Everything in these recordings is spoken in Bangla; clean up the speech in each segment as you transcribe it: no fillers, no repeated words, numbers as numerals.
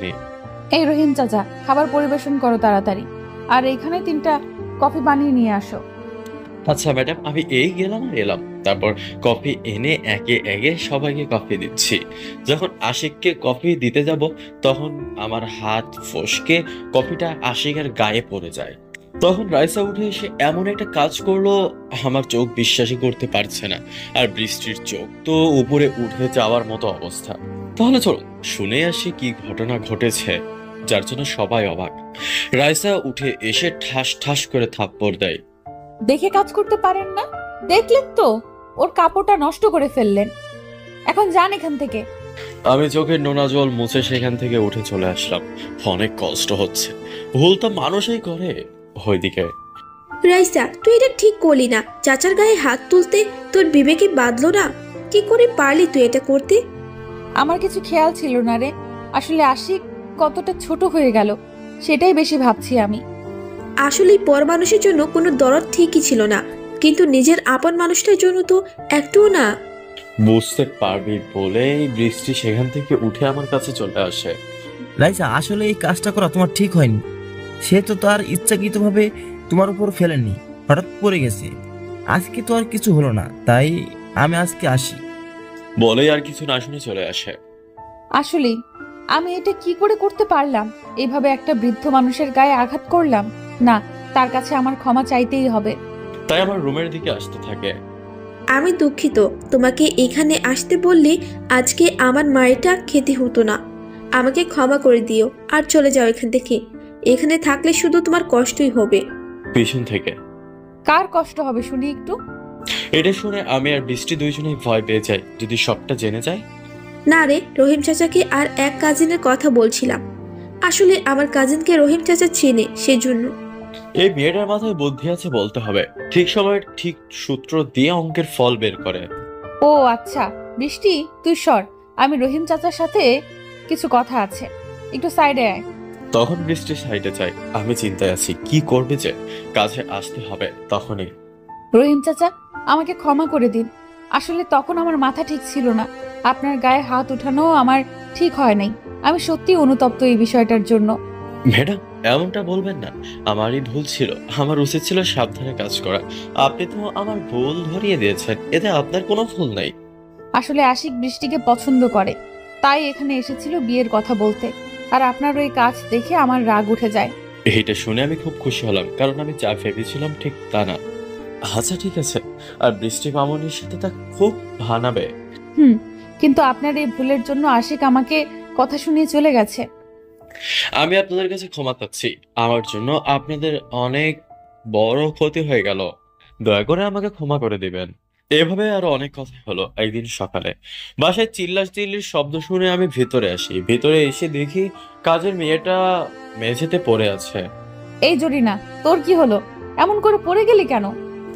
এখনই। এই রহিম চাচা, খাবার পরিবেশন করো তাড়াতাড়ি, আর এইখানে 3টা কফি বানিয়ে নিয়ে আসো। আচ্ছা ম্যাডাম, আমি এই গেলাম আর এলাম, তারপর কফি এনে একে একে সবাইকে কফি দিচ্ছি। যখন আশিককে কফি দিতে যাব তখন আমার হাত ফসকে কফিটা আশিকের গায়ে পড়ে যায়। তখন রাইসা উঠে এসে এমন একটা কাজ করলো, আমার চোখ বিশ্বাসই করতে পারছে না। আর বৃষ্টির চোখ তো উপরে উঠে যাওয়ার মতো অবস্থা। তাহলে চলো শুনে আসি কি ঘটনা ঘটেছে, যার জন্য সবাই অবাক। রাইসা উঠে এসে ঠাস ঠাস করে থাপ্পড় দেয়। দেখে কাজ করতে পারেন না? দেখলেন তো ওর কাপড়টা নষ্ট করে ফেললেন। এখন যান এখান থেকে। আমি চোখের নোনা জল মুছে সেখান থেকে উঠে চলে আসলাম। অনেক কষ্ট হচ্ছে, ভুল তো মানুষই করে। ওইদিকে রাইসা, তুই এটা ঠিক করলি না। চাচার গায়ে হাত তুলতে তোর বিবেকে বাঁধলো না? কি করে পারলি তুই এটা করতে? আমার কিছু খেয়াল ছিল না রে। আসলে আশিক কতটা ছোট হয়ে গেল সেটাই বেশি ভাবছি আমি। আসলেই পর মানুষের জন্য কোনো দরদ ঠিকই ছিল না, কিন্তু নিজের আপন মানুষটার জন্য তো একটুও না। বুঝতে পারবি বলেই বৃষ্টি সেখান থেকে উঠে আমার কাছে চলে আসে। রাইসা, আসলে এই কাজটা করা তোমার ঠিক হয়নি। সে তো তার ইচ্ছাকৃতভাবে তোমার উপর ফেলেনি, হঠাৎ পড়ে গেছে। আজকে তো আর কিছু হলো না, তাই আমি আজকে আসি বলেই আর কিছু না শুনে চলে আসে। আসলে আমি এটা কি করে করতে পারলাম? এইভাবে একটা বৃদ্ধ মানুষের গায়ে আঘাত করলাম। না, তার কাছে আমার ক্ষমা চাইতেই হবে। তাই আমার রুমের দিকে আসতে থাকে। আমি দুঃখিত, তোমাকে এখানে আসতে বললে আজকে আমার মায়েরটা খেতে হতো না। আমাকে ক্ষমা করে দিও আর চলে যাও এখান থেকে। এখানে থাকলে শুধু তোমার কষ্টই হবে। পিছন থেকে কার কষ্ট হবে শুনি একটু। এটা শুনে আমি আর বৃষ্টি দুইজনেই ভয় পেয়ে যাই, যদি সবটা জেনে যায়। না রে, রহিম চাচাকে আর এক কাজিনের কথা বলছিলাম। আসলে আমার কাজিনকে রহিম চাচা চেনে, সেজন্য। এই মেয়েটার মাথায় বুদ্ধি আছে বলতে হবে, ঠিক সময় ঠিক সূত্র দিয়ে অঙ্কের ফল বের করে। ও আচ্ছা, বৃষ্টি তুই সর, আমি রহিম চাচার সাথে কিছু কথা আছে, একটু সাইডে আয়। তখন বৃষ্টি সাইডে যায়। আমি চিন্তায় আছি কি করবে, যে কাছে আসতে হবে তখনই। রহিম চাচা, আমাকে ক্ষমা করে দিন। আসলে তখন আমার মাথা ঠিক ছিল না। আপনার গায়ে হাত উঠানো আমার ঠিক হয় নাই। আমি সত্যি অনুতপ্ত এই বিষয়টার জন্য। ম্যাডাম, এমনটা বলবেন না। আমারই ভুল ছিল, আমার উচিত ছিল সাবধানে কাজ করা। আপনি তো আমার ভুল ধরিয়ে দিয়েছেন, এতে আপনার কোনো ভুল নাই। আসলে আশিক বৃষ্টিকে পছন্দ করে, তাই এখানে এসেছিল বিয়ের কথা বলতে। আর আপনার ওই কাজ দেখে আমার রাগ উঠে যায়। এইটা শুনে আমি খুব খুশি হলাম, কারণ আমি যা ভেবেছিলাম ঠিক তা না। আচ্ছা ঠিক আছে, আর বৃষ্টি মামনির সাথে তা খুব ভানাবে। কিন্তু আপনার এই ভুলের জন্য আশিক আমাকে কথা শুনিয়ে চলে গেছে। আমি আপনাদের কাছে ক্ষমা চাচ্ছি, আমার জন্য আপনাদের অনেক বড় ক্ষতি হয়ে গেল। দয়া করে আমাকে ক্ষমা করে দিবেন। এভাবে আরো অনেক কথা হলো। একদিন সকালে বাসায় চিল্লাচিল্লির শব্দ শুনে আমি ভেতরে আসি। ভেতরে এসে দেখি কাজের মেয়েটা মেঝেতে পড়ে আছে। এই জরিনা, তোর কি হলো? এমন করে পড়ে গেলি কেন?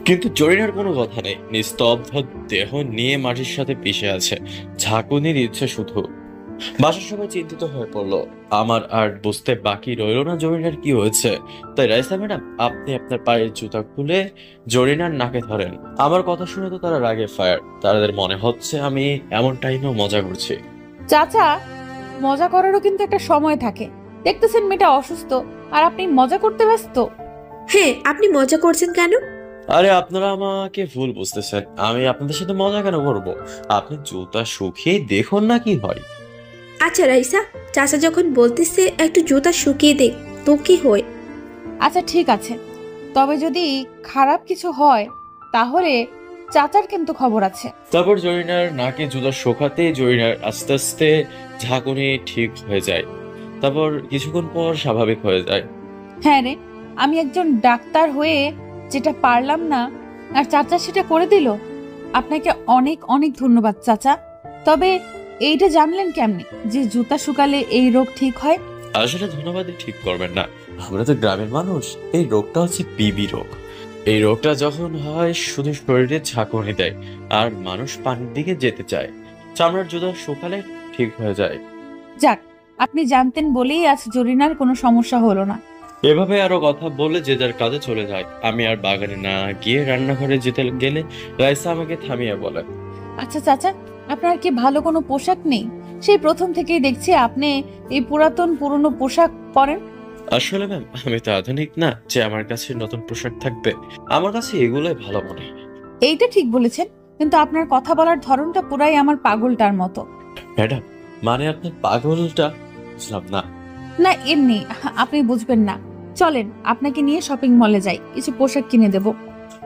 কিন্তু জরিনার কোনো কথা নেই, নিস্তব্ধ দেহ নিয়ে মাটির সাথে পিষে আছে। ঝাঁকুনির ইচ্ছে শুধু। বাসার সবাই চিন্তিত হয়ে পড়লো। আমার আর বুঝতে বাকি রইল না জরিনার কি হয়েছে। তাই রাইসা ম্যাডাম, আপনি আপনার পায়ের জুতা খুলে জরিনার নাকে ধরেন। আমার কথা শুনে তো তারা রাগে ফায়ার। তাদের মনে হচ্ছে আমি এমন টাইমেও মজা করছি। চাচা, মজা করারও কিন্তু একটা সময় থাকে। দেখতেছেন মেয়েটা অসুস্থ, আর আপনি মজা করতে ব্যস্ত। হ্যাঁ, আপনি মজা করছেন কেন? আরে আপনারা আমাকে ভুল বুঝতেছেন, আমি আপনাদের সাথে মজা কেন করবো? আপনি জুতা শুকিয়ে দেখুন না কি হয়। আচ্ছা রাইসা, চাচা যখন বলতেছে একটু জুতা শুকিয়ে দেখ, তো কি হয়? আচ্ছা ঠিক আছে, তবে যদি খারাপ কিছু হয় তাহলে চাচার কিন্তু খবর আছে। তারপর জরিনার নাকে জুতা শোকাতে জরিনার আস্তে আস্তে ঝাঁকুনি ঠিক হয়ে যায়। তারপর কিছুক্ষণ পর স্বাভাবিক হয়ে যায়। হ্যাঁ রে, আমি একজন ডাক্তার হয়ে যেটা পারলাম না, আর চাচা সেটা করে দিল। আপনাকে অনেক অনেক ধন্যবাদ চাচা। তবে এইটা জানলেন কেমনে যে জুতা শুকালে এই রোগ ঠিক হয়? আসলে ধন্যবাদই ঠিক করবেন না, আমরা তো গ্রামের মানুষ। এই রোগটা হচ্ছে পিবি রোগ। এই রোগটা যখন হয় শুধু শরীরে ঝাঁকুনি দেয়, আর মানুষ পানির দিকে যেতে চায়। চামড়ার জুতা শুকালে ঠিক হয়ে যায়। যাক, আপনি জানতেন বলেই আজ জরিনার কোনো সমস্যা হলো না। এভাবে আরো কথা বলে যে যার কাজে চলে যায়। আমি আর বাগানে না গিয়ে রান্নাঘরে যেতে গেলে রাইসা আমাকে থামিয়ে বলে, আচ্ছা চাচা, আপনার কি ভালো কোনো পোশাক নেই? সেই প্রথম থেকেই দেখছি আপনি এই পুরাতন পুরনো পোশাক পরেন। আসলে ম্যাম, আমি তো আধুনিক না যে আমার কাছে নতুন পোশাক থাকবে। আমার কাছে এগুলোই ভালো মনে হয়। এইটা ঠিক বলেছেন, কিন্তু আপনার কথা বলার ধরনটা পুরাই আমার পাগলটার মতো। ম্যাডাম, মানে আপনার পাগলটা বুঝলাম না। না এমনি, আপনি বুঝবেন না। চলেন আপনাকে নিয়ে শপিং মলে যাই, কিছু পোশাক কিনে দেব।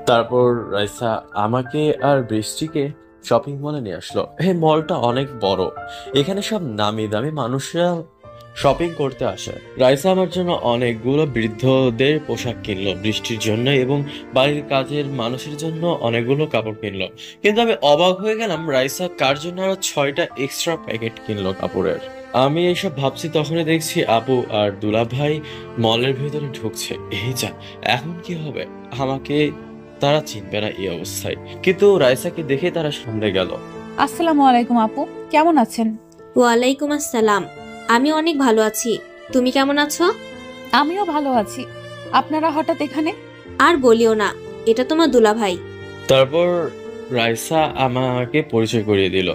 তারপর রাইসা আমাকে আর বৃষ্টিকে শপিং মলে নিয়ে আসলো। এই মলটা অনেক বড়, এখানে সব নামি দামি মানুষরা শপিং করতে আসে। রাইসা আমার জন্য অনেকগুলো বৃদ্ধদের পোশাক কিনলো বৃষ্টির জন্য, এবং বাড়ির কাজের মানুষের জন্য অনেকগুলো কাপড় কিনলো। কিন্তু আমি অবাক হয়ে গেলাম, রাইসা কার জন্য আরো 6টা এক্সট্রা প্যাকেট কিনলো কাপড়ের। আমি এইসব ভাবছি, তখনই দেখছি আপু আর দুলা ভাই মলের ভেতরে ঢুকছে। এই যা, এখন কি হবে? আমাকে তারা চিনবে না এই অবস্থায়, কিন্তু রাইসাকে দেখে তারা সামনে গেল। আসসালামু আলাইকুম আপু, কেমন আছেন? ওয়ালাইকুম আসসালাম। আমি অনেক ভালো আছি, তুমি কেমন আছো? আমিও ভালো আছি। আপনারা হঠাৎ এখানে? আর বলিও না, এটা তোমার দুলাভাই। তারপর রাইসা আমাকে পরিচয় করিয়ে দিল।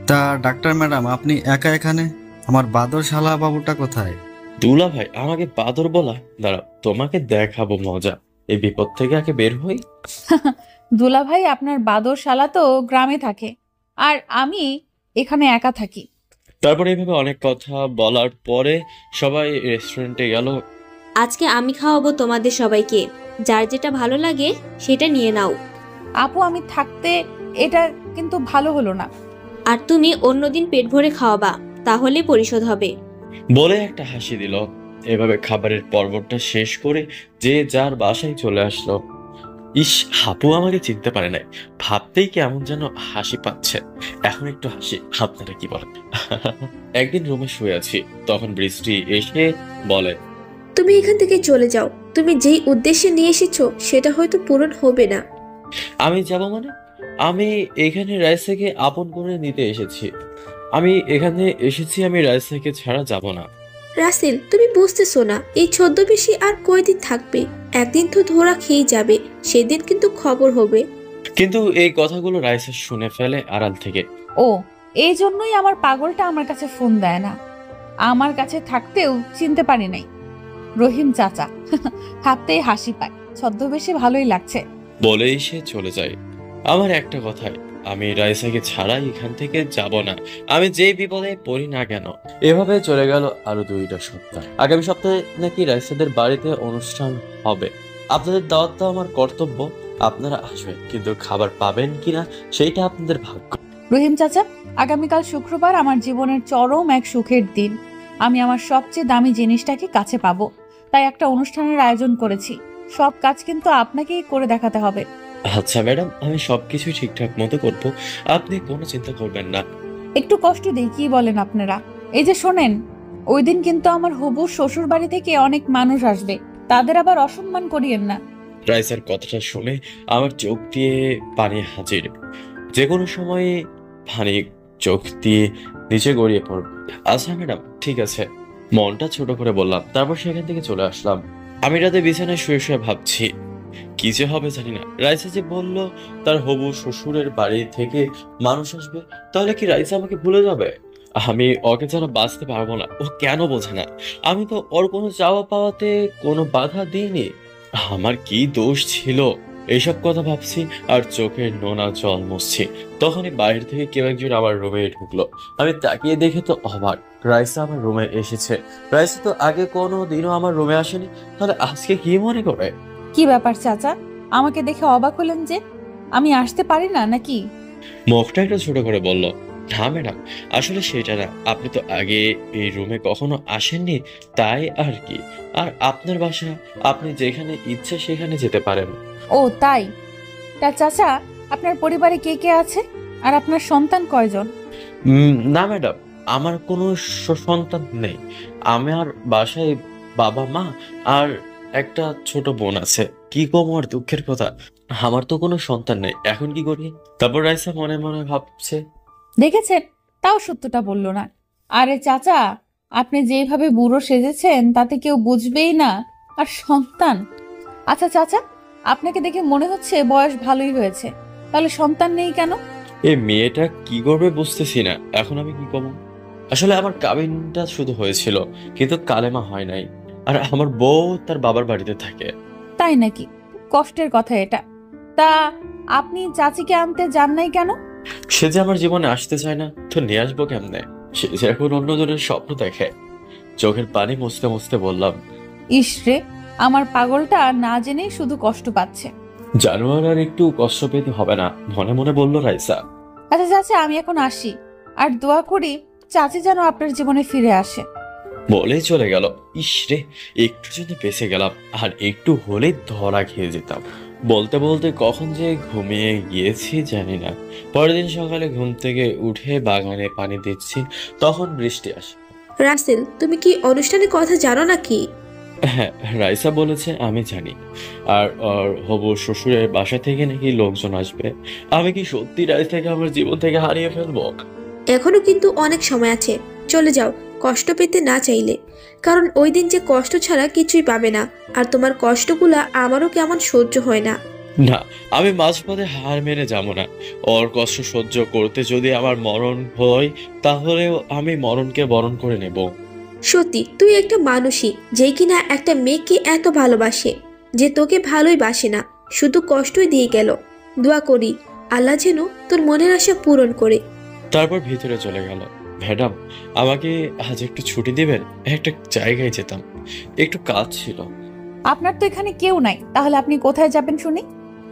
তা ডাক্তার ম্যাডাম, আপনি একা এখানে? আমার বাদর শালা বাবুটা কোথায়? দুলা ভাই আমাকে বাদর বলা? দাঁড়াও, তোমাকে দেখাবো মজা। এই বিপদ থেকে আগে বের হই। দুলা ভাই আপনার বাদর শালা তো গ্রামে থাকে, আর আমি এখানে একা থাকি। তারপর এইভাবে অনেক কথা বলার পরে সবাই রেস্টুরেন্টে গেল। আজকে আমি খাওয়াবো তোমাদের সবাইকে, যার যেটা ভালো লাগে সেটা নিয়ে নাও। আপু আমি থাকতে এটা কিন্তু ভালো হলো না। আর তুমি অন্যদিন পেট ভরে খাওয়াবা, তাহলে পরিশোধ হবে। বলে একটা হাসি দিল। এভাবে খাবারের পর্বটা শেষ করে যে যার বাসায় চলে আসলো। ইস, হাপু আমাকে চিনতে পারে নাই, ভাবতেই কেমন যেন হাসি পাচ্ছে। এখন একটু হাসি, আপনারা কি বলেন? একদিন রুমে শুয়ে আছি, তখন বৃষ্টি এসে বলে, তুমি এখান থেকে চলে যাও। তুমি যেই উদ্দেশ্যে নিয়ে এসেছো সেটা হয়তো পূরণ হবে না। আমি যাব মানে? আমি এখানে রাইসাকে আপন করে নিতে এসেছি। আমি এখানে এসেছি, আমি রাইসাকে ছাড়া যাব না। রাসেল, তুমি বুঝতেছো না, এই ছদ্মবেশী আর কয়দিন থাকবে? একদিন তো ধরা খেয়ে যাবে, সেদিন কিন্তু খবর হবে। কিন্তু এই কথাগুলো রাইসা শুনে ফেলে আড়াল থেকে। ও, এই জন্যই আমার পাগলটা আমার কাছে ফোন দেয় না। আমার কাছে থাকতেও চিনতে পারি নাই। রহিম চাচা, ভাবতেই হাসি পায়। ছদ্মবেশে ভালোই লাগছে। বলেই সে চলে যায়। আমার একটা কথাই, আমি রাইসাকে ছাড়া এখান থেকে যাব না, আমি যেই বিপদে পড়ি না কেন। এভাবে চলে গেল আরো 2টা সপ্তাহ। আগামী সপ্তাহে নাকি রাইসাদের বাড়িতে অনুষ্ঠান হবে। আপনাদের দাওয়াত তো আমার কর্তব্য। আপনারা আসবেন, কিন্তু খাবার পাবেন কিনা সেইটা আপনাদের ভাগ্য। রহিম চাচা, আগামীকাল শুক্রবার আমার জীবনের চরম এক সুখের দিন। আমি আমার সবচেয়ে দামি জিনিসটাকে কাছে পাবো, তাই একটা অনুষ্ঠানের আয়োজন করেছি। সব কাজ কিন্তু আপনাকেই করে দেখাতে হবে। আচ্ছা ম্যাডাম, আমি সবকিছু ঠিকঠাক মতো করব, আপনি কোনো চিন্তা করবেন না। একটু কষ্ট দিই, কি বলেন আপনারা? এই যে শোনেন, ওই দিন কিন্তু আমার হবু শ্বশুর বাড়ি থেকে অনেক মানুষ আসবে, তাদের আবার অসম্মান করিয়েন না। রাইসার কথাটা শুনে আমার চোখ দিয়ে পানি হাজির। যে কোনো সময়ে পানি চোখ দিয়ে নিচে গড়িয়ে পড়বে। আচ্ছা ম্যাডাম, ঠিক আছে, মনটা ছোট করে বললাম। তারপর সেখান থেকে চলে আসলাম। আমি রাতে বিছানায় শুয়ে শুয়ে ভাবছি, কি যে হবে জানি না। রাইসা যে বলল তার হবু শ্বশুরের বাড়ি থেকে মানুষ আসবে, তাহলে কি রাইসা আমাকে ভুলে যাবে? আমি ওকে ছাড়া বাঁচতে পারবো না। ও কেন বোঝে না? আমি তো ওর কোনো চাওয়া পাওয়াতে কোনো বাধা দিইনি। আমার কি দোষ ছিল? এইসব কথা ভাবছি আর চোখের নোনা জল মুছছি। তখনই বাইরে থেকে কেউ একজন আমার রুমে ঢুকলো। আমি তাকিয়ে দেখে তো অবাক, রাইসা আমার রুমে এসেছে। রাইসা তো আগে কোনো দিনও আমার রুমে আসেনি, তাহলে আজকে কি মনে করে? কি ব্যাপার চাচা, আমাকে দেখে অবাক হলেন যে? আমি আসতে পারি না নাকি? মুখটা একটু ছোট করে বলল, না ম্যাডাম, আসলে সেটা না। আপনি তো আগে এই রুমে কখনো আসেননি, তাই আর কি। আর আপনার বাসা, আপনি যেখানে ইচ্ছে সেখানে যেতে পারেন। ও তাই? তা চাচা, আপনার পরিবারে কে কে আছে, আর আপনার সন্তান কয়জন? না ম্যাডাম, আমার কোনো সন্তান নেই। আমার বাসায় বাবা মা আর একটা ছোট বোন আছে। কি কম আর দুঃখের কথা, আমার তো কোনো সন্তান নেই। এখন কি করি? তারপর রাইসা মনে মনে ভাবছে, দেখেছেন, তাও সত্যটা বললো না। আরে চাচা, আপনি যেভাবে বুড়ো সেজেছেন তাতে কেউ বুঝবেই না। আর সন্তান? আচ্ছা চাচা, আপনাকে দেখে মনে হচ্ছে বয়স ভালোই হয়েছে, তাহলে সন্তান নেই কেন? এই মেয়েটা কি করবে বুঝতেছি না। এখন আমি কি করবো? আসলে আমার কাবিনটা শুধু হয়েছিল, কিন্তু কালেমা হয় নাই। আর আমার বউ তার বাবার বাড়িতে থাকে। তাই নাকি? কষ্টের কথা এটা। তা আপনি চাচিকে আনতে যান নাই কেন? সে যে আমার জীবনে আসতে চায় না, তো নিয়ে আসবো কেমনে? সে যে এখন অন্যজনের স্বপ্ন দেখে। চোখের পানি মুছতে মুছতে বললাম, ইসরে, আমার পাগলটা না জেনেই শুধু কষ্ট পাচ্ছে। জানোয়ার আর একটু কষ্ট পেতে হবে না, মনে মনে বলল রাইসা। আচ্ছা চাচা, আমি এখন আসি। আর দোয়া করি চাচি যেন আপনার জীবনে ফিরে আসে। বলেই চলে গেল। ইসরে, একটু যদি বেঁচে গেলাম, আর একটু হলেই ধরা খেয়ে যেতাম। বলতে বলতে কখন যে ঘুমিয়ে গিয়েছি জানি না। পরের দিন সকালে ঘুম থেকে উঠে বাগানে পানি দিচ্ছি, তখন বৃষ্টি আসে। রাসেল, তুমি কি অনুষ্ঠানের কথা জানো নাকি? হ্যাঁ, রাইসা বলেছে আমি জানি। আর ওর হবু শ্বশুরের বাসা থেকে নাকি লোকজন আসবে। আমি কি সত্যি রাইসাকে আমার জীবন থেকে হারিয়ে ফেলবো? এখনো কিন্তু অনেক সময় আছে। চলে যাও, কষ্ট পেতে না চাইলে। কারণ ওই দিন যে কষ্ট ছাড়া কিছুই পাবে না। আর তোমার কষ্টগুলা আমারও কেমন সহ্য হয় না। না, আমি মাঝপথে হার মেনে যাবো না। ওর কষ্ট সহ্য করতে যদি আমার মরণ হয়, তাহলেও আমি মরণকে বরণ করে নেব। সত্যি তুই একটা মানুষই, যে কিনা একটা মেয়েকে এত ভালোবাসে, যে তোকে ভালোই বাসে না, শুধু কষ্টই দিয়ে গেল। দোয়া করি আল্লাহ যেন তোর মনের আশা পূরণ করে। তারপর ভিতরে চলে গেল। ম্যাডাম, আমাকে আজ একটু ছুটি দিবেন? একটা জায়গায় যেতাম, একটু কাজ ছিল। আপনার তো এখানে কেউ নাই, তাহলে আপনি কোথায় যাবেন শুনি?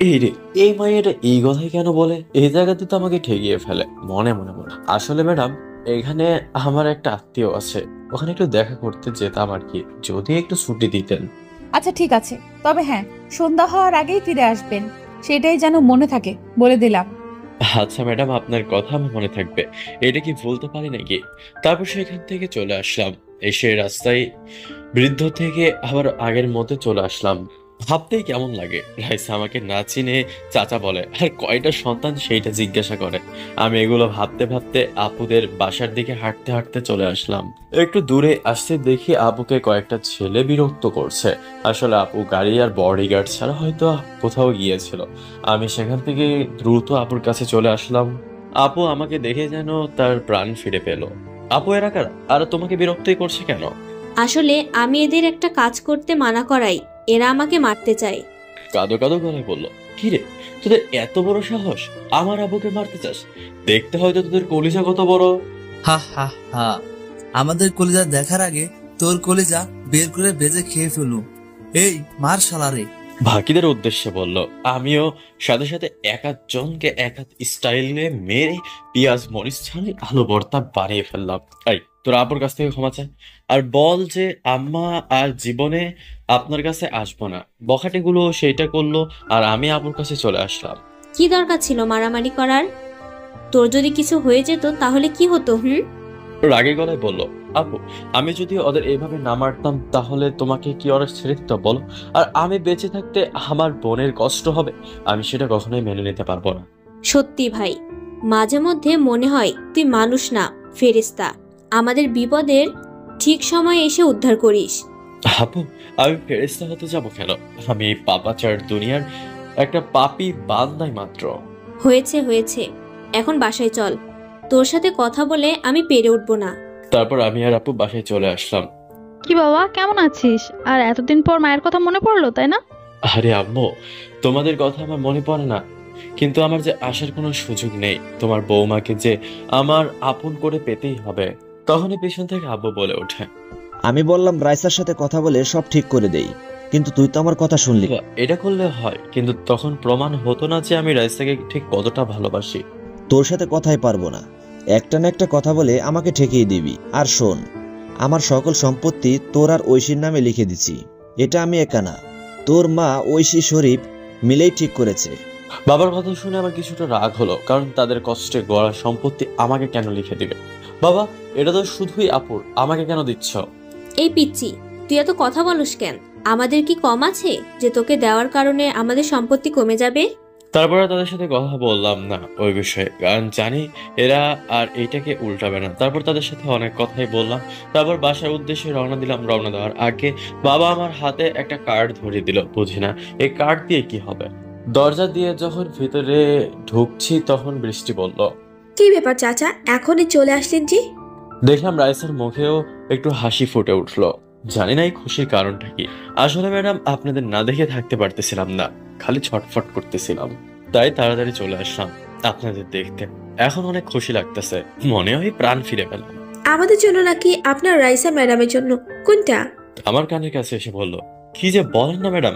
এই রে, এই মাইয়াটা এই কথাই কেন বলে? এই জায়গাতে তো আমাকে ঠেকিয়ে ফেলে মনে মনে মনে। আসলে ম্যাডাম, এখানে আমার একটা আত্মীয় আছে, ওখানে একটু দেখা করতে যেতাম আর কি, যদি একটু ছুটি দিতেন। আচ্ছা ঠিক আছে, তবে হ্যাঁ, সন্ধ্যা হওয়ার আগেই ফিরে আসবেন, সেটাই যেন মনে থাকে, বলে দিলাম। আচ্ছা ম্যাডাম, আপনার কথা আমার মনে থাকবে, এটা কি বলতে পারি নাকি? তারপর সেখান থেকে চলে আসলাম। এসে রাস্তায় বৃদ্ধ থেকে আবার আগের মতো চলে আসলাম। ভাবতেই কেমন লাগে, রাইসা আমাকে না চিনে চাচা বলে, আর কয়টা সন্তান সেইটা জিজ্ঞাসা করে। আমি এগুলো ভাবতে ভাবতে আপুদের বাসার দিকে হাঁটতে হাঁটতে চলে আসলাম। একটু দূরে আসতে দেখি আপুকে কয়েকটা ছেলে বিরক্ত করছে। আসলে আপু গাড়ি আর বডিগার্ড ছাড়া হয়তো কোথাও গিয়েছিল। আমি সেখান থেকে দ্রুত আপুর কাছে চলে আসলাম। আপু আমাকে দেখে যেন তার প্রাণ ফিরে পেল। আপু, এরা কারা? আর তোমাকে বিরক্তই করছে কেন? আসলে আমি এদের একটা কাজ করতে মানা করাই, এরা আমাকে মারতে চায়। কাদো কাদো গলায় বলল, কি রে, তোদের এত বড় সাহস? আমার আবুকে মারতে চাস? দেখতে হয়তো তোদের কলিজা কত বড়। হা হা হা, আমাদের কলিজা দেখার আগে তোর কলিজা বের করে ভেজে খেয়ে ফেলু। এই মার শালারে। বাকিদের উদ্দেশ্যে বলল। আমিও সাথে সাথে এক জনকে এক স্টাইলে মেরে পেঁয়াজ মরিচ ছাড়ে আলু ভর্তা বানিয়ে ফেললাম। এই, তোর আপুর কাছ থেকে ক্ষমা চায় আর বল যে আম্মা আর জীবনে আপনার কাছে আসবো না। বখাটেগুলো সেইটা করলো, আর আমি আপুর কাছে চলে আসলাম। কি দরকার ছিল মারামারি করার? তোর যদি কিছু হয়ে যেত তাহলে কি হতো? রাগে গলায় বলল, আপু, আমি যদি ওদের এইভাবে না মারতাম তাহলে তোমাকে কি ওরা ছেড়ে দিত বলো? আর আমি বেঁচে থাকতে আমার বোনের কষ্ট হবে, আমি সেটা কখনোই মেনে নিতে পারবো না। সত্যি ভাই, মাঝে মধ্যে মনে হয় তুই মানুষ না, ফেরেশতা। আমাদের বিপদের ঠিক সময় এসে উদ্ধার করিস। আপু, আমি ফেরেশতা হতে যাবো কেন? আমি এই পাপাচার দুনিয়ার একটা পাপী বান্দাই মাত্র। হয়েছে হয়েছে, এখন বাসায় চল। তোর সাথে কথা বলে আমি পেরে উঠবো না। তারপর আমি আর আপু বাসায় চলে আসলাম। কি বাবা, কেমন আছিস? আর এতদিন পর মায়ের কথা মনে পড়লো, তাই না? আরে আম্মু, তোমাদের কথা আমার মনে পড়ে না, কিন্তু আমার যে আসার কোনো সুযোগ নেই। তোমার বৌমাকে যে আমার আপন করে পেতেই হবে। তখনই পেছন থেকে আব্বু বলে ওঠে, আমি বললাম রাইসার সাথে কথা বলে সব ঠিক করে দেই, কিন্তু তুই তো আমার কথা শুনলি। এটা করলে হয়, কিন্তু তখন প্রমাণ হতো না যে আমি রাইসাকে ঠিক কতটা ভালোবাসি। তোর সাথে কথাই পারবো না, একটা না একটা কথা বলে আমাকে ঠেকিয়ে দিবি। আর শোন, আমার সকল সম্পত্তি তোর আর ঐশীর নামে লিখে দিছি। এটা আমি একা না, তোর মা ঐশী শরীফ মিলেই ঠিক করেছে। বাবার কথা শুনে আমার কিছুটা রাগ হলো, কারণ তাদের কষ্টে গড়া সম্পত্তি আমাকে কেন লিখে দিবে? বাবা, এটা তো শুধুই আপুর, আমাকে কেন দিচ্ছ? এই পিচ্চি, তুই এত কথা বলস কেন? আমাদের কি কম আছে যে তোকে দেওয়ার কারণে আমাদের সম্পত্তি কমে যাবে? তারপরে তাদের সাথে কথা বললাম না ওই বিষয়ে, কারণ জানি এরা আর এইটাকে উল্টাবে না। তারপর তাদের সাথে অনেক কথাই বললাম। তারপর বাসার উদ্দেশ্যে রওনা দিলাম। রওনা দেওয়ার আগে বাবা আমার হাতে একটা কার্ড ধরিয়ে দিল। বুঝি না এই কার্ড দিয়ে কি হবে। দরজা দিয়ে যখন ভিতরে ঢুকছি তখন বৃষ্টি বলল, কি ব্যাপার চাচা, এখনই চলে আসলেন যে? দেখলাম রাইসার মুখেও একটু হাসি ফুটে উঠলো। জানি না এই খুশির কারণটা কি। আসলে ম্যাডাম আপনাদের না দেখে থাকতে পারতেছিলাম না, খালি ছটফট করতেছিলাম, তাই তাড়াতাড়ি চলে আসলাম আপনাদের দেখতে। এখন অনেক খুশি লাগতেছে, মনে হয় প্রাণ ফিরে পেলাম। আমাদের জন্য নাকি আপনার রাইসা ম্যাডামের জন্য? কোনটা? আমার কানের কাছে এসে বলল, কি যে বলেন না ম্যাডাম,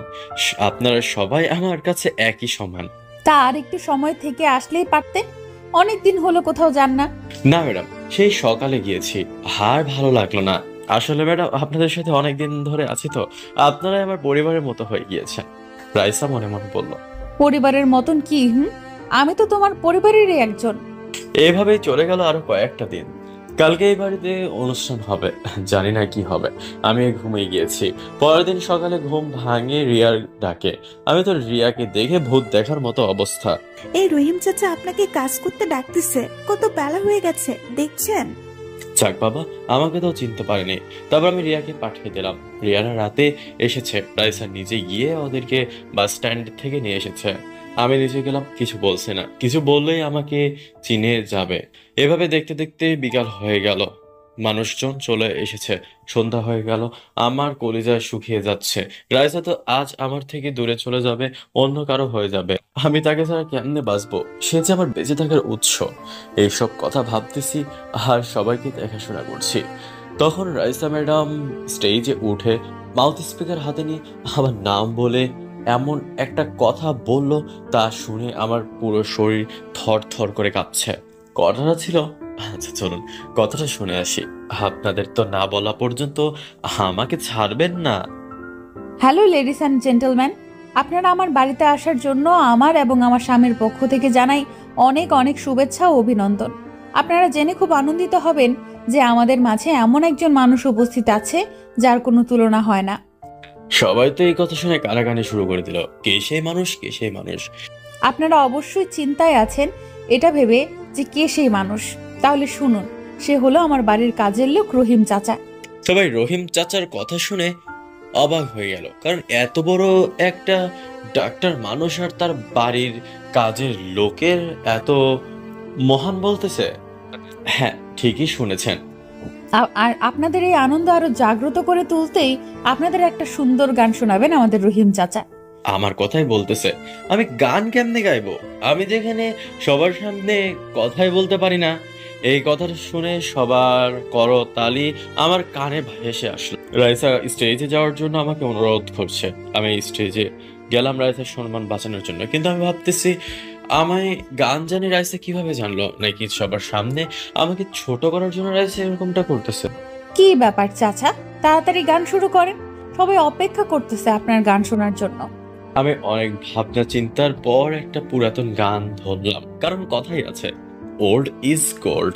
আপনারা সবাই আমার কাছে একই সমান। তা আর একটু সময় থেকে আসলেই পারতেন, অনেক দিন হলো কোথাও যান না। না ম্যাডাম, সেই সকালে গিয়েছি, আর ভালো লাগলো না। আসলে ম্যাডাম আপনাদের সাথে অনেকদিন ধরে আছি তো, আপনারাই আমার পরিবারের মতো হয়ে গিয়েছেন। রাইসা মনে মনে বলল। পরিবারের মতন কি? আমি তো তোমার পরিবারেরই একজন। এভাবেই চলে গেল আরো কয়েকটা দিন। কালকে এই বাড়িতে অনুষ্ঠান হবে, জানি না কি হবে। আমি ঘুমিয়ে গিয়েছি। পরের দিন সকালে ঘুম ভাঙে রিয়ার ডাকে। আমি তো রিয়াকে দেখে ভূত দেখার মতো অবস্থা। এই রহিম চাচা আপনাকে কাজ করতে ডাকতেছে, কত বেলা হয়ে গেছে দেখছেন? যাক বাবা, আমাকে তো চিনতে পারেনি। তারপর আমি রিয়াকে পাঠিয়ে দিলাম। রিয়ারা রাতে এসেছে, রাইসা নিজে গিয়ে ওদেরকে বাস স্ট্যান্ড থেকে নিয়ে এসেছে। আমি নিচে গেলাম, কিছু বলছে না, কিছু বললেই আমাকে চিনে যাবে। এভাবে দেখতে দেখতে বিকাল হয়ে গেল, মানুষজন চলে এসেছে, সন্ধ্যা হয়ে গেল। আমার কলিজা শুকিয়ে যাচ্ছে। রাইসা তো আজ আমার থেকে দূরে চলে যাবে, অন্য কারো হয়ে যাবে। আমি তাকে ছাড়া কেমনে বাঁচবো? সে যে আমার বেঁচে থাকার উৎস। এইসব কথা ভাবতেছি আর সবাইকে দেখাশোনা করছি। তখন রাইসা ম্যাডাম স্টেজে উঠে মাউথ স্পিকার হাতে নিয়ে আমার নাম বলে এমন একটা কথা বলল, তা শুনে আমার পুরো শরীর থর থর করে কাঁপছে। কথাটা ছিল, আচ্ছা চলুন কথাটা শুনে আসি। আপনাদের তো না বলা পর্যন্ত আমাকে ছাড়বেন না। হ্যালো লেডিস অ্যান্ড জেন্টলম্যান, আপনারা আমার বাড়িতে আসার জন্য আমার এবং আমার স্বামীর পক্ষ থেকে জানাই অনেক অনেক শুভেচ্ছা ও অভিনন্দন। আপনারা জেনে খুব আনন্দিত হবেন যে আমাদের মাঝে এমন একজন মানুষ উপস্থিত আছে যার কোনো তুলনা হয় না। সবাই তো এই কথা শুনে কানাকানি শুরু করে দিল, কে সেই মানুষ, কে সেই মানুষ। আপনারা অবশ্যই চিন্তায় আছেন এটা ভেবে যে কে সেই মানুষ। তাহলে শুনুন, সে হলো আমার বাড়ির কাজের লোক রহিম চাচা। সবাই রহিম চাচার কথা শুনে অবাক হয়ে গেল, কারণ এত বড় একটা ডাক্তার মানুষ আর তার বাড়ির কাজের লোকের এত মহান বলতেছে। হ্যাঁ, ঠিকই শুনেছেন। আর আপনাদের এই আনন্দ আরো জাগ্রত করে তুলতেই আপনাদের একটা সুন্দর গান শোনাবেন আমাদের রহিম চাচা। আমার কথাই বলতেছে, আমি গান কেমনে গাইবো? আমি যেখানে সবার সামনে কথাই বলতে পারি না। এই কথাটা শুনে সবার করতালি আমার কানে ভেসে আসলো। রাইসা স্টেজে যাওয়ার জন্য আমাকে অনুরোধ করছে। আমি স্টেজে গেলাম রাইসার সম্মান বাঁচানোর জন্য, কিন্তু আমি ভাবতেছি আমায় গান জানি রাইসা কিভাবে জানলো, নাকি সবার সামনে আমাকে ছোট করার জন্য রাইসা এরকমটা করতেছে। কি ব্যাপার চাচা, তাড়াতাড়ি গান শুরু করেন, সবাই অপেক্ষা করতেছে আপনার গান শোনার জন্য। আমি অনেক ভাবনা চিন্তার পর একটা পুরাতন গান ধরলাম, কারণ কথাই আছে ওল্ড ইজ গোল্ড।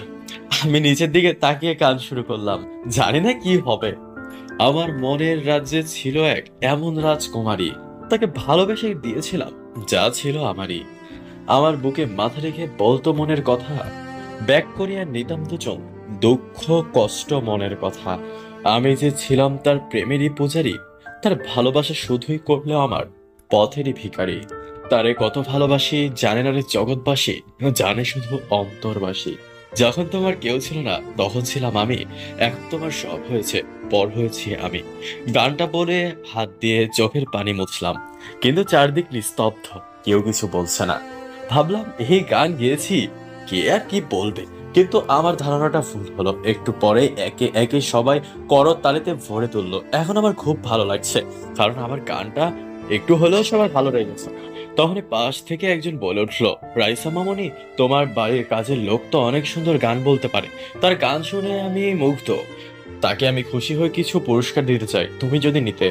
আমি নিচের দিকে তাকিয়ে গান শুরু করলাম। জানি না কি হবে। আমার মনের রাজ্যে ছিল এক এমন রাজকুমারী, তাকে ভালোবেসে দিয়েছিলাম যা ছিল আমারই। আমার বুকে মাথা রেখে বলতো মনের কথা, ব্যাক করিয়া নিতাম দুজন দুঃখ কষ্ট মনের কথা। আমি যে ছিলাম তার প্রেমেরই পূজারী, তার ভালোবাসা শুধুই করলো আমার পথেরই ভিখারি। তারে কত ভালোবাসি জানে না রে জগৎবাসী, জানে শুধু অন্তরবাসী। যখন তোমার কেউ ছিল না তখন ছিলাম আমি, এখন তোমার সব হয়েছে, পর হয়েছি আমি। গানটা বলে হাত দিয়ে চোখের পানি মুছলাম, কিন্তু চারদিক নিস্তব্ধ, কেউ কিছু বলছে না। ভাবলাম এই গান গেয়েছি, কে আর কি বলবে, কিন্তু আমার ধারণাটা ভুল হলো। একটু পরে একে একে সবাই করতালিতে ভরে তুললো। এখন আমার খুব ভালো লাগছে, কারণ আমার গানটা একটু হলেও সবার ভালো লেগেছে। তখন পাশ থেকে একজন বলে উঠলো, রাইসা মামনি, তোমার বাড়ির কাজের লোক তো অনেক সুন্দর গান বলতে পারে। তার গান শুনে আমি মুগ্ধ। তাকে আমি খুশি হয়ে কিছু পুরস্কার দিতে চাই, তুমি যদি নিতে।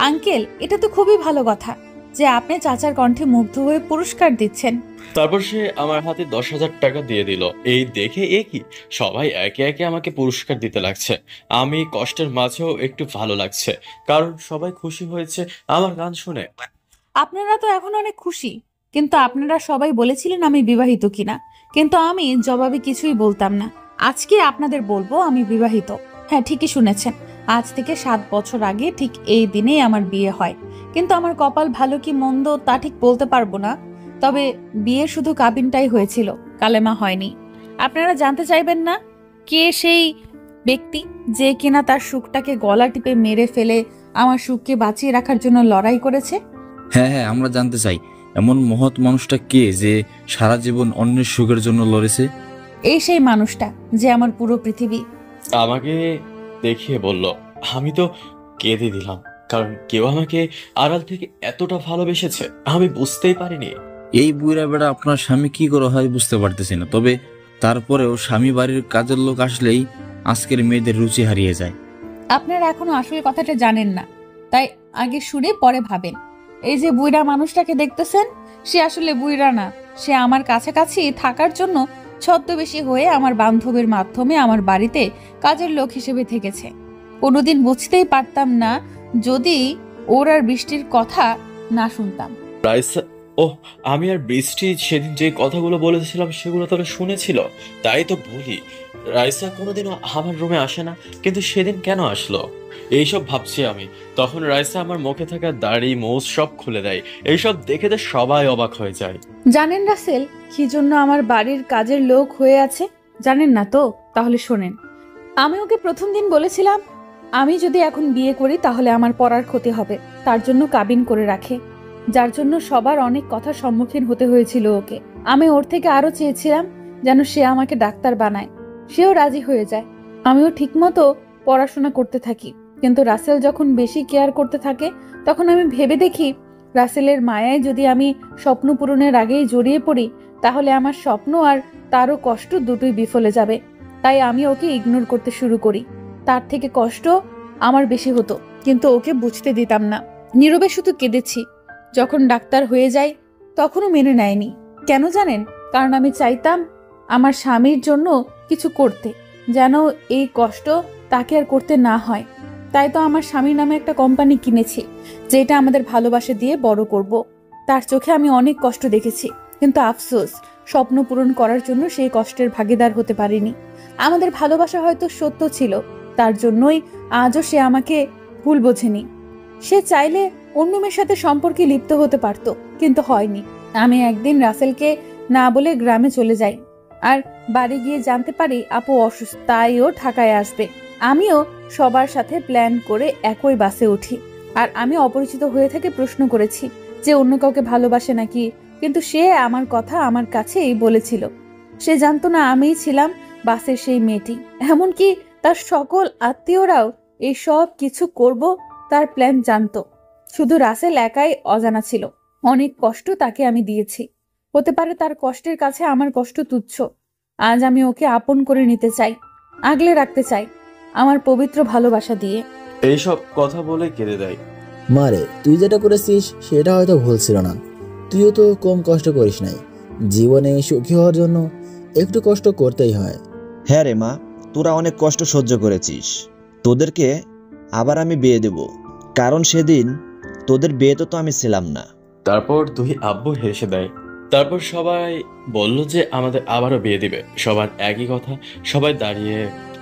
আঙ্কেল, এটা তো খুবই ভালো কথা যে আপনি চাচার কণ্ঠে মুগ্ধ হয়ে পুরস্কার দিচ্ছেন। তারপর সে আমার হাতে 10,000 টাকা দিয়ে দিল। এই দেখে এ কি, সবাই একে একে আমাকে পুরস্কার দিতে লাগছে। আমি কষ্টের মাঝেও একটু ভালো লাগছে, কারণ সবাই খুশি হয়েছে আমার গান শুনে। আপনারা তো এখন অনেক খুশি, কিন্তু আপনারা সবাই বলেছিলেন আমি বিবাহিত কিনা, কিন্তু আমি জবাবে কিছুই বলতাম না। আজকে আপনাদের বলবো আমি বিবাহিত। হ্যাঁ, ঠিকই শুনেছেন, আজ থেকে 7 বছর আগে ঠিক এই দিনেই আমার বিয়ে হয়। কিন্তু আমার কপাল ভালো কি মন্দ তা ঠিক বলতে পারবো না, তবে বিয়ে শুধু কাবিনটাই হয়েছিল, কালেমা হয়নি। আপনারা জানতে চাইবেন না কে সেই ব্যক্তি যে কিনা তার সুখটাকে গলা টিপে মেরে ফেলে আমার সুখকে বাঁচিয়ে রাখার জন্য লড়াই করেছে। হ্যাঁ হ্যাঁ, আমরা জানতে চাই এমন মহৎ মানুষটা কে যে সারা জীবন অন্যের সুখের জন্য লড়েছে। এই সেই মানুষটা যে আমার পুরো পৃথিবী। আমাকে দেখিয়ে বলল। আমি তো কেঁদে দিলাম, কারণ কেউ আমাকে আড়াল থেকে এতটা ভালোবেসেছে আমি বুঝতেই পারিনি। এই বুইরা বেড়া আপনার স্বামী কি করে হয় বুঝতে পারতেছি না, তবে তারপরেও স্বামী বাড়ির কাজের লোক আসলেই আজকের মেয়েদের রুচি হারিয়ে যায়। আপনারা এখনো আসল কথাটা জানেন না, তাই আগে শুনে পরে ভাবেন। এই যে বুইড়া মানুষটাকে দেখতেছেন, সে আসলে বুইড়া না, সে আমার কাছাকাছি থাকার জন্য ছদ্মবেশী হয়ে আমার বান্ধবীর মাধ্যমে আমার বাড়িতে কাজের লোক হিসেবে থেকেছে। কোনোদিন বুঝতেই পারতাম না যদি ওর আর বৃষ্টির কথা না শুনতাম। রাইসা, ও আমি আর বৃষ্টি সেদিন যে কথাগুলো বলেছিলাম সেগুলো তাহলে শুনেছিল, তাই তো বলি রাইসা কোনোদিনও আমার রুমে আসে না, কিন্তু সেদিন কেন আসলো এইসব ভাবছি আমি। তখন রাইসা আমার মুখে থাকা দাড়ি মোজ সব খুলে দেয়। এইসব দেখে তো সবাই অবাক হয়ে যায়। জানেন রাসেল কি জন্য আমার বাড়ির কাজের লোক হয়ে আছে? জানেন না তো? তাহলে শোনেন। আমি ওকে প্রথম দিন বলেছিলাম আমি যদি এখন বিয়ে করি তাহলে আমার পড়ার ক্ষতি হবে, তার জন্য কাবিন করে রাখে, যার জন্য সবার অনেক কথার সম্মুখীন হতে হয়েছিল ওকে। আমি ওর থেকে আরো চেয়েছিলাম যেন সে আমাকে ডাক্তার বানায়, সেও রাজি হয়ে যায়। আমিও ঠিকমতো পড়াশোনা করতে থাকি, কিন্তু রাসেল যখন বেশি কেয়ার করতে থাকে তখন আমি ভেবে দেখি রাসেলের মায়ায় যদি আমি স্বপ্ন পূরণের আগেই জড়িয়ে পড়ি তাহলে আমার স্বপ্ন আর তারও কষ্ট দুটোই বিফলে যাবে। তাই আমি ওকে ইগনোর করতে শুরু করি। তার থেকে কষ্ট আমার বেশি হতো, কিন্তু ওকে বুঝতে দিতাম না। নীরবে শুধু কেঁদেছি। যখন ডাক্তার হয়ে যাই তখনও মেনে নেয়নি। কেন জানেন? কারণ আমি চাইতাম আমার স্বামীর জন্য কিছু করতে, যেন এই কষ্ট তাকে আর করতে না হয়। তাই তো আমার স্বামীর নামে একটা কোম্পানি কিনেছি, যেটা আমাদের ভালোবাসা দিয়ে বড় করব। তার চোখে আমি অনেক কষ্ট দেখেছি, কিন্তু আফসোস স্বপ্ন পূরণ করার জন্য সেই কষ্টের ভাগিদার হতে পারিনি। আমাদের ভালোবাসা হয়তো সত্য ছিল, তার জন্যই আজও সে আমাকে ভুল বোঝেনি। সে চাইলে অন্য মেয়ের সাথে সম্পর্কে লিপ্ত হতে পারত, কিন্তু হয়নি। আমি একদিন রাসেলকে না বলে গ্রামে চলে যাই, আর বাড়ি গিয়ে জানতে পারি আপু অসুস্থ, তাই ও ঢাকায় আসবে। আমিও সবার সাথে প্ল্যান করে একই বাসে উঠি, আর আমি অপরিচিত হয়ে থেকে প্রশ্ন করেছি যে অন্য কাউকে ভালোবাসে নাকি, কিন্তু সে আমার কথা আমার কাছেই বলেছিল। সে জানতো না আমিই ছিলাম বাসের সেই মেয়েটি। এমনকি তার সকল আত্মীয়রাও এই সব কিছু করব তার প্ল্যান জানতো। শুধু রাসেল একাই অজানা ছিল। অনেক কষ্ট তাকে আমি দিয়েছি, হতে পারে তার কষ্টের কাছে আমার কষ্ট তুচ্ছ। আজ আমি ওকে আপন করে নিতে চাই, আগলে রাখতে চাই আমার পবিত্র ভালোবাসা দিয়ে। এইসব কথা বলে কেঁদে দেয়। মারে, তুই যেটা করেছিস সেটা হয়তো ভুল ছিল না। তুইও তো কম কষ্ট করিস নাই। জীবনে সুখী হওয়ার জন্য একটু কষ্ট করতেই হয়। হ্যাঁ রে মা, তোরা অনেক কষ্ট সহ্য করেছিস। তোদেরকে আবার আমি বিয়ে দেব, কারণ সেদিন তোদের বিয়েতে তো আমি ছিলাম না। তারপর দুই আব্বু হেসে দেয়। তারপর সবাই বলল যে আমাদের আবারও বিয়ে দিবে। সবার একই কথা, সবাই দাঁড়িয়ে।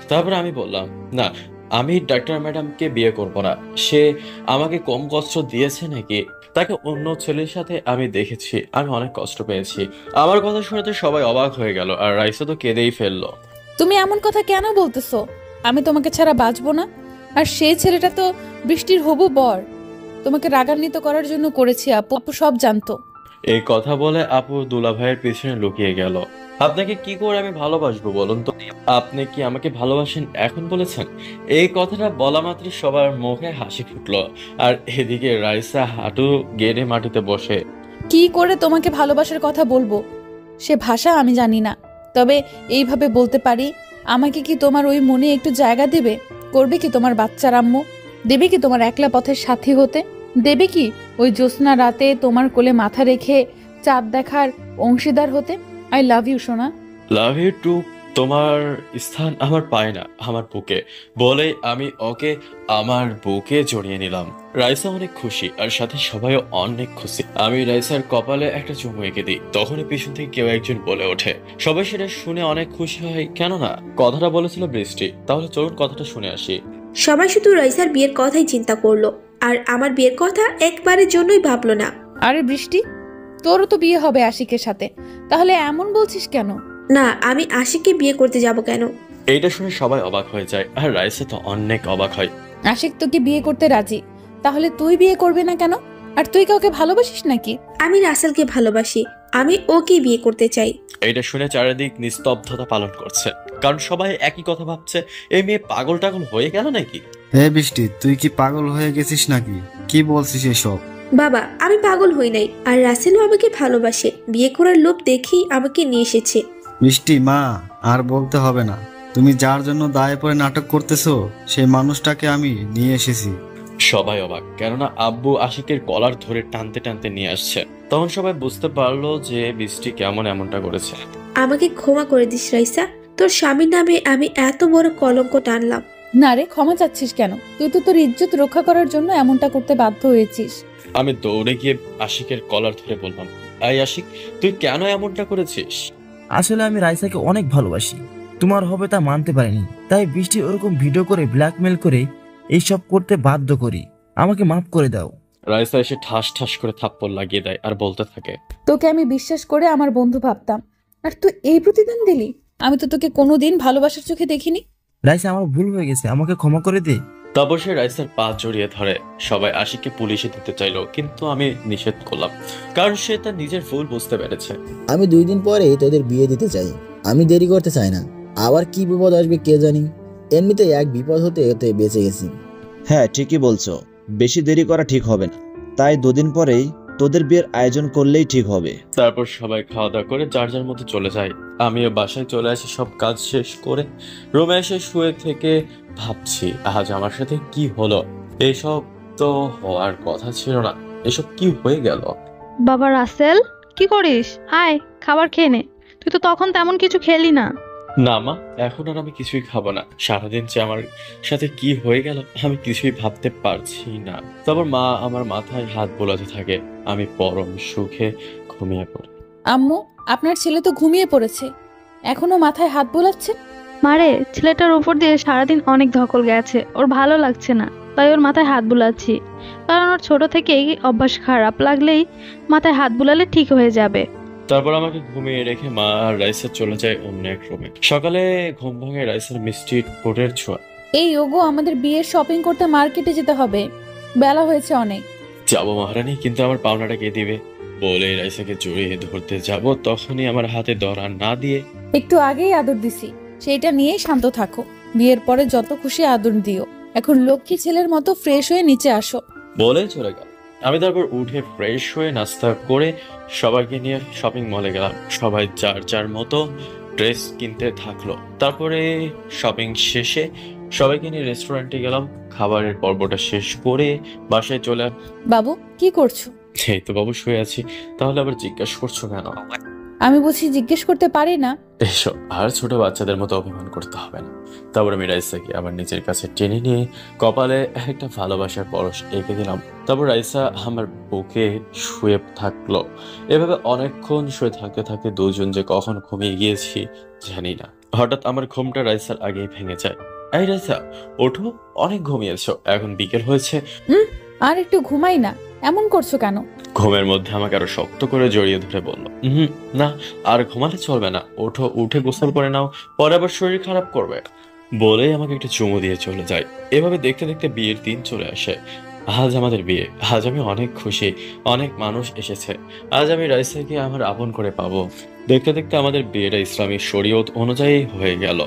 তারপর আমি বললাম না, আমি ডাক্তার ম্যাডামকে বিয়ে করব না। সে আমাকে কম কষ্ট দিয়েছে নাকি? তাকে অন্য ছেলের সাথে আমি দেখেছি, আমি অনেক কষ্ট পেয়েছি। আমার কথা শুনে তো সবাই অবাক হয়ে গেল, আর রাইসা তো কেঁদেই ফেললো। তুমি এমন কথা কেন বলতেছো? আমি তোমাকে ছাড়া বাঁচবো না। আর সেই ছেলেটা তো বৃষ্টির হবু বর। তোমাকে রাগান্বিত করার জন্য করেছি আপু, আপু সব জানতো। এই কথা বলে আপু দুলা ভাইয়ের পিছনে লুকিয়ে গেল। আপনাকে কি করে আমি ভালোবাসবো বলুন তো? আপনি কি আমাকে ভালোবাসেন এখন বলেছেন? এই কথাটা বলা মাত্র সবার মুখে হাসি ফুটলো, আর এদিকে রাইসা হাঁটু গেড়ে মাটিতে বসে। কি করে তোমাকে ভালোবাসার কথা বলবো সে ভাষা আমি জানি না, তবে এইভাবে বলতে পারি, আমাকে কি তোমার ওই মনে একটু জায়গা দেবে? করবে কি তোমার বাচ্চার আম্মু? দেবে কি তোমার একলা পথের সাথী হতে? দেবে কি ওই জ্যোৎস্না রাতে তোমার কোলে মাথা রেখে চাঁদ দেখার অংশীদার হতে? আই লাভ ইউ সোনা। Love you too. তোমার স্থান আমার পায় না আমার বুকে, বলে আমি ওকে আমার বুকে জড়িয়ে নিলাম। রাইসা অনেক খুশি, আর সাথে সবাই অনেক খুশি। আমি রাইসার কপালে একটা চুমু এঁকে দিই। তখনই পিছন থেকে কেউ একজন বলে ওঠে। সবাই সেটা শুনে অনেক খুশি হয়, কেননা কথাটা বলেছিল বৃষ্টি। তাহলে চলুন কথাটা শুনে আসি। সবাই শুধু রাইসার বিয়ের কথাই চিন্তা করলো, আর আমার বিয়ের কথা একবারের জন্যই ভাবলো না। আরে বৃষ্টি, তোরও তো বিয়ে হবে আশিকের সাথে, তাহলে এমন বলছিস কেন? না, আমি আশিককে বিয়ে করতে যাব কেন? এইটা শুনে সবাই অবাক হয়ে যায়, আর রাইসা তো অনেক অবাক হয়। আশিক তোকে বিয়ে করতে রাজি, তাহলে তুই বিয়ে করবি না কেন? আর তুই কাউকে ভালোবাসিস নাকি? আমি রাসেলকে ভালোবাসি, আমি ওকে বিয়ে করতে চাই। এইটা শুনে চারিদিক নিস্তব্ধতা পালন করছে, কারণ সবাই একই কথা ভাবছে, এই মেয়ে পাগল টাগল হয়ে গেল নাকি? হে বৃষ্টি, তুই কি পাগল হয়ে গেছিস নাকি? কি বলছিস এসব? বাবা, আমি পাগল হই নাই, আর রাসেলও আমাকে ভালোবাসে, বিয়ে করার লোভ দেখেই আমাকে নিয়ে এসেছে। বৃষ্টি মা, আর বলতে হবে না। তুমি যার জন্য দায়ে পড়ে নাটক করতেছো, সেই মানুষটাকে আমি নিয়ে এসেছি। সবাই অবাক, কেননা আব্বু আশিকের কলার ধরে টানতে টানতে নিয়ে আসছে। তখন সবাই বুঝতে পারলো যে বৃষ্টি কেমন এমনটা করেছে। আমাকে ক্ষমা করে দিস রাইসা, তোর স্বামীর নামে আমি এত বড় কলঙ্ক টানলাম। না রে, ক্ষমা চাচ্ছিস কেন? তুই তো তোর ইজ্জত রক্ষা করার জন্য এমনটা করতে বাধ্য হয়েছিস। আমি দৌড়ে গিয়ে আশিকের কলার ধরে বললাম, এই আশিক, তুই কেন এমনটা করেছিস? আসলে আমি রাইসাকে অনেক ভালোবাসি, তোমার হবে তা মানতে পারিনি, তাই বৃষ্টি ওরকম ভিডিও করে ব্ল্যাকমেল করে এইসব করতে বাধ্য করি, আমাকে মাফ করে দাও। রাইসা এসে ঠাস ঠাস করে থাপ্পড় লাগিয়ে দেয় আর বলতে থাকে, তোকে আমি বিশ্বাস করে আমার বন্ধু ভাবতাম, আর তুই এই প্রতিদান দিলি? আমি তো তোকে কোনোদিন ভালোবাসার চোখে দেখিনি। রাইসা, আমার ভুল হয়ে গেছে, আমাকে ক্ষমা করে দে। তারপর সে রাইসার পা জড়িয়ে ধরে। সবাই আশিককে পুলিশে দিতে চাইলো, কিন্তু আমি নিষেধ করলাম, কারণ সে তার নিজের ভুল বুঝতে পেরেছে। আমি 2 দিন পরে তোদের বিয়ে দিতে চাই, আমি দেরি করতে চাই না। আবার কি বিপদ আসবে কে জানি, এমনিতে এক বিপদ হতে হতে বেঁচে গেছি। হ্যাঁ, ঠিকই বলছো, বেশি দেরি করা ঠিক হবে না, তাই 2 দিন পরেই তোদের বিয়ের আয়োজন করলেই ঠিক হবে। তারপর সবাই খাওয়া দাওয়া করে যার যার মতো চলে যায়। আমিও বাসায় চলে আসি সব কাজ শেষ করে। রুমে এসে শুয়ে থেকে ভাবছি, আজ আমার সাথে কি হলো? এসব তো হওয়ার কথা ছিল না, এসব কি হয়ে গেল? বাবা রাসেল, কি করিস? আয়, খাবার খেয়ে নে। তুই তো তখন তেমন কিছু খেলি না। না মা, এখন আর আমি কিছুই খাবো না। সারাদিন যে আমার সাথে কি হয়ে গেল আমি কিছুই ভাবতে পারছি না। তারপর মা আমার মাথায় হাত বোলাতে থাকে, আমি পরম সুখে ঘুমিয়ে পড়ি। আম্মু, আপনার ছেলে তো ঘুমিয়ে পড়েছে, এখনো মাথায় হাত বোলাচ্ছেন? মারে, ছেলেটার উপর দিয়ে সারাদিন অনেক ধকল গেছে, ওর ভালো লাগছে না, তাই ওর মাথায় হাত বুলাচ্ছি। কারণ ওর ছোট থেকেই অভ্যাস, খারাপ লাগলেই মাথায় হাত বুলালে ঠিক হয়ে যাবে। তারপর আমাকে ঘুমিয়ে রেখে মা আর রাইসা চলে যায় অন্য এক রুমে। সকালে ঘুম ভাঙে রাইসার মিষ্টি ঠোঁটের ছোঁয়া। এই ওগো, আমাদের বিয়ের শপিং করতে মার্কেটে যেতে হবে, বেলা হয়েছে অনেক। যাবো মহারানী, কিন্তু আমার পাওনাটা কে দিবে? বলে রাইসাকে জড়িয়ে ধরতে যাব, তখনই আমার হাতে ধরা না দিয়ে, একটু আগেই আদর দিছি, সেইটা নিয়েই শান্ত থাকো। বিয়ের পরে যত খুশি আদর দিও, এখন লক্ষ্মী ছেলের মতো ফ্রেশ হয়ে নিচে আসো বলে চলে গেল। আমি তারপর উঠে ফ্রেশ হয়ে নাস্তা করে সবাইকে নিয়ে শপিং মলে গেলাম। সবাই যার যার মতো ড্রেস কিনতে থাকলো। তারপরে শপিং শেষে সবাইকে নিয়ে রেস্টুরেন্টে গেলাম। খাবারের পর্বটা শেষ করে বাসায় চলে। বাবু, কি করছো? এই তো বাবু, শুয়ে আছি। তাহলে আবার জিজ্ঞাসা করছো কেন? আমি বুঝি জিজ্ঞেস করতে পারি না? এসব আর ছোট বাচ্চাদের মতো অভিমান করতে হবে না। তারপর আমি রাইসাকে আমার নিজের কাছে টেনে নিয়ে কপালে একটা ভালোবাসার পরশ এঁকে দিলাম। তারপর রাইসা আমার বুকে শুয়ে থাকলো। এভাবে অনেকক্ষণ শুয়ে থাকতে থাকতে দুজন যে কখন ঘুমিয়ে গিয়েছি জানি না। হঠাৎ আমার ঘুমটা রাইসার আগেই ভেঙে যায়। এই রাইসা, ওঠো, অনেক ঘুমিয়েছো, এখন বিকেল হয়েছে। আর একটু ঘুমাই না, এমন করছো কেন? ঘুমের মধ্যে আমাকে আরো শক্ত করে জড়িয়ে ধরে বলল, না, আর ঘুমালে চলবে না, ওঠো, উঠে গোসল করে নাও, পরে আবার শরীর খারাপ করবে। বলেই আমাকে একটা চুমু দিয়ে চলে যায়। এভাবে দেখতে দেখতে বিয়ের দিন চলে আসে। আজ আমাদের বিয়ে। আজ আমি অনেক খুশি, অনেক মানুষ এসেছে। আজ আমি রাইসাকে আমার আপন করে পাবো। দেখতে দেখতে আমাদের বিয়েটা ইসলামী শরীয়ত অনুযায়ী হয়ে গেল।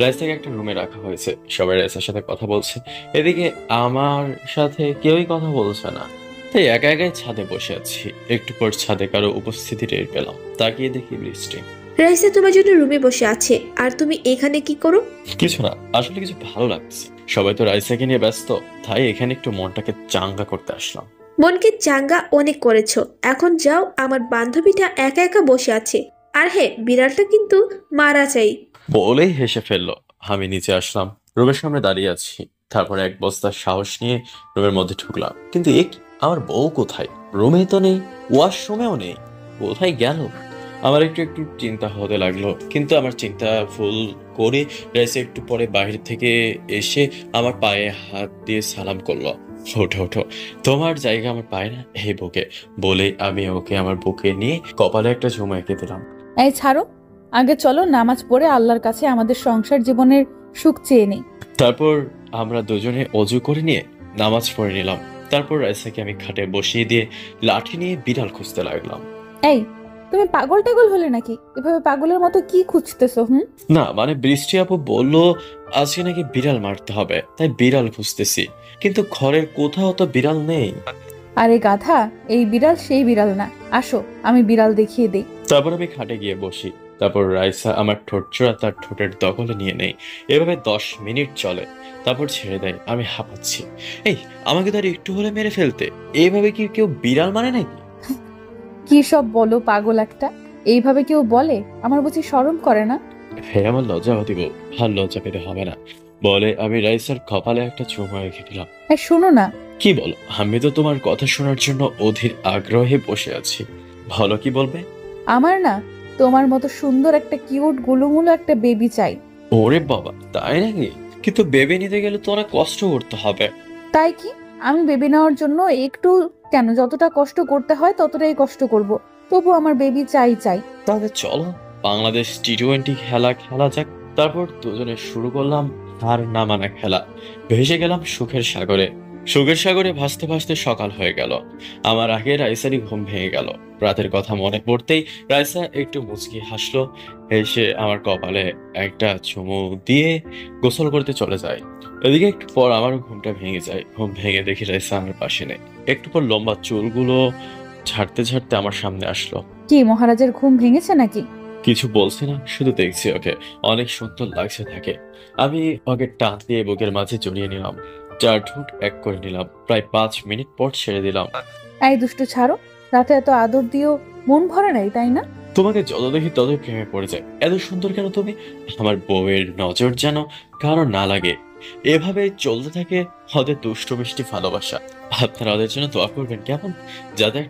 রাইসাকে একটা রুমে রাখা হয়েছে, সবাই রাইসার সাথে কথা বলছে। এদিকে আমার সাথে কেউই কথা বলছে না, তাই একা একাই ছাদে বসে আছি। একটু পর ছাদে কারো উপস্থিতি টের পেলাম। তাকিয়ে দেখি বৃষ্টি। রাইসা তোমার জন্য রুমে বসে আছে, আর তুমি এখানে কি করো? কিছু না, আসলে কিছু ভালো লাগছে। সবাই তো রাইসাকে নিয়ে ব্যস্ত, তাই এখানে একটু মনটাকে চাঙ্গা করতে আসলাম। মনকে চাঙ্গা অনেক করেছো, এখন যাও, আমার বান্ধবীটা একা একা বসে আছে। আর হ্যাঁ, বিড়ালটা কিন্তু মারা চাই। বলেই হেসে ফেললো। আমি নিচে আসলাম, রুমের সামনে দাঁড়িয়ে আছি। তারপরে এক বস্তা সাহস নিয়ে রুমের মধ্যে ঢুকলাম। কিন্তু আমার বউ কোথায়? রুমে তো নেই, ওয়াশরুমেও নেই, কোথায় গেল? আমার একটু একটু চিন্তা হতে লাগলো, কিন্তু আমার চিন্তা ফুল করে রাইসা একটু পরে বাইরে থেকে এসে আমার পায়ে হাত দিয়ে সালাম করলো। ওঠো ওঠো, তোমার জায়গা আমার পায়ে না, এই বুকে। বলে আমি ওকে আমার বুকে নিয়ে কপালে একটা ঝুমা এঁকে দিলাম। এই ছাড়ো, আগে চলো নামাজ পড়ে আল্লাহর কাছে আমাদের সংসার জীবনের সুখ চেয়ে নেই। তারপর আমরা দুজনে অজু করে নিয়ে নামাজ পড়ে নিলাম। তারপর রাইসাকে আমি খাটে বসিয়ে দিয়ে লাঠি নিয়ে বিড়াল খুঁজতে লাগলাম। এই তুমি পাগল টাগল হলে নাকি? এভাবে পাগলের মতো কি খুঁজতেছো? না মানে বৃষ্টি আপু বললো আজকে নাকি বিড়াল মারতে হবে, তাই বিড়াল খুঁজতেছি, কিন্তু ঘরের কোথাও তো বিড়াল নেই। আরে গাধা, এই বিড়াল সেই বিড়াল না, আসো আমি বিড়াল দেখিয়ে দেই। তারপর আমি খাটে গিয়ে বসি। তারপর রাইসা আমার ঠোঁট চোরা তার ঠোঁটের দখলে নিয়ে নেই। এভাবে 10 মিনিট চলে, তারপর ছেড়ে দেয়। আমি হাঁপাচ্ছি। এই আমাকে তার একটু হলে মেরে ফেলতে, এইভাবে কি কেউ বিড়াল মানে নাকি? কি সব বলো পাগল একটা, এইভাবে কেউ বলে? আমার বুঝি শরম করে না? হ্যাঁ আমার লজ্জা হতে বল, আর লজ্জা পেতে হবে না বলে আমি রাইসার কপালে একটা চুমা রেখে দিলাম। শোনো না। কি বলো? আমি তো তোমার কথা শোনার জন্য অধীর আগ্রহে বসে আছি, ভালো কি বলবে? আমার না তোমার মতো সুন্দর একটা কিউট গুলুমুলু একটা বেবি চাই। ওরে বাবা, তাই নাকি? কিন্তু বেবি নিতে গেলে তো অনেক কষ্ট করতে হবে। তাই কি? আমি বেবি নেওয়ার জন্য একটু কেন, যতটা কষ্ট করতে হয় ততটাই কষ্ট করব, তবু আমার বেবি চাই চাই। তাহলে চলো বাংলাদেশ টি-20 খেলা খেলা যাক। তারপর দুজনে শুরু করলাম হার না মানা খেলা। ভেসে গেলাম সুখের সাগরে। সুখের সাগরে ভাসতে ভাসতে সকাল হয়ে গেল। আমার আগে রাইসারই ঘুম ভেঙে গেল। রাতের কথা মনে পড়তেই রাইসা একটু মুচকি হাসলো, এসে আমার কপালে একটা চুমু দিয়ে গোসল করতে চলে যায়। এদিকে একটু পর আমারও ঘুমটা ভেঙে যায়। ঘুম ভেঙে দেখি রাইসা আমার পাশে নেই। একটু পর লম্বা চুলগুলো ঝাড়তে ঝাড়তে আমার সামনে আসলো। কি মহারাজের ঘুম ভেঙেছে নাকি? কিছু বলছে না, শুধু দেখছি ওকে অনেক সুন্দর লাগছে থাকে। আমি ওকে টান দিয়ে বুকের মাঝে জড়িয়ে নিলাম, 4 ঠোঁট এক করে নিলাম। প্রায় 5 মিনিট পর ছেড়ে দিলাম। এই দুষ্টু ছাড়ো, রাতে এত আদর দিও মন ভরে নাই তাই না? তোমাকে যত দেখি ততই প্রেমে পড়ে যায়। এত সুন্দর কেন তুমি? আমার বউয়ের নজর যেন কারো না লাগে। এভাবে চলতে থাকে ওদের দুষ্টু মিষ্টি ভালোবাসা। আপনারা ওদের জন্য দোয়া করবেন কেমন, যাদের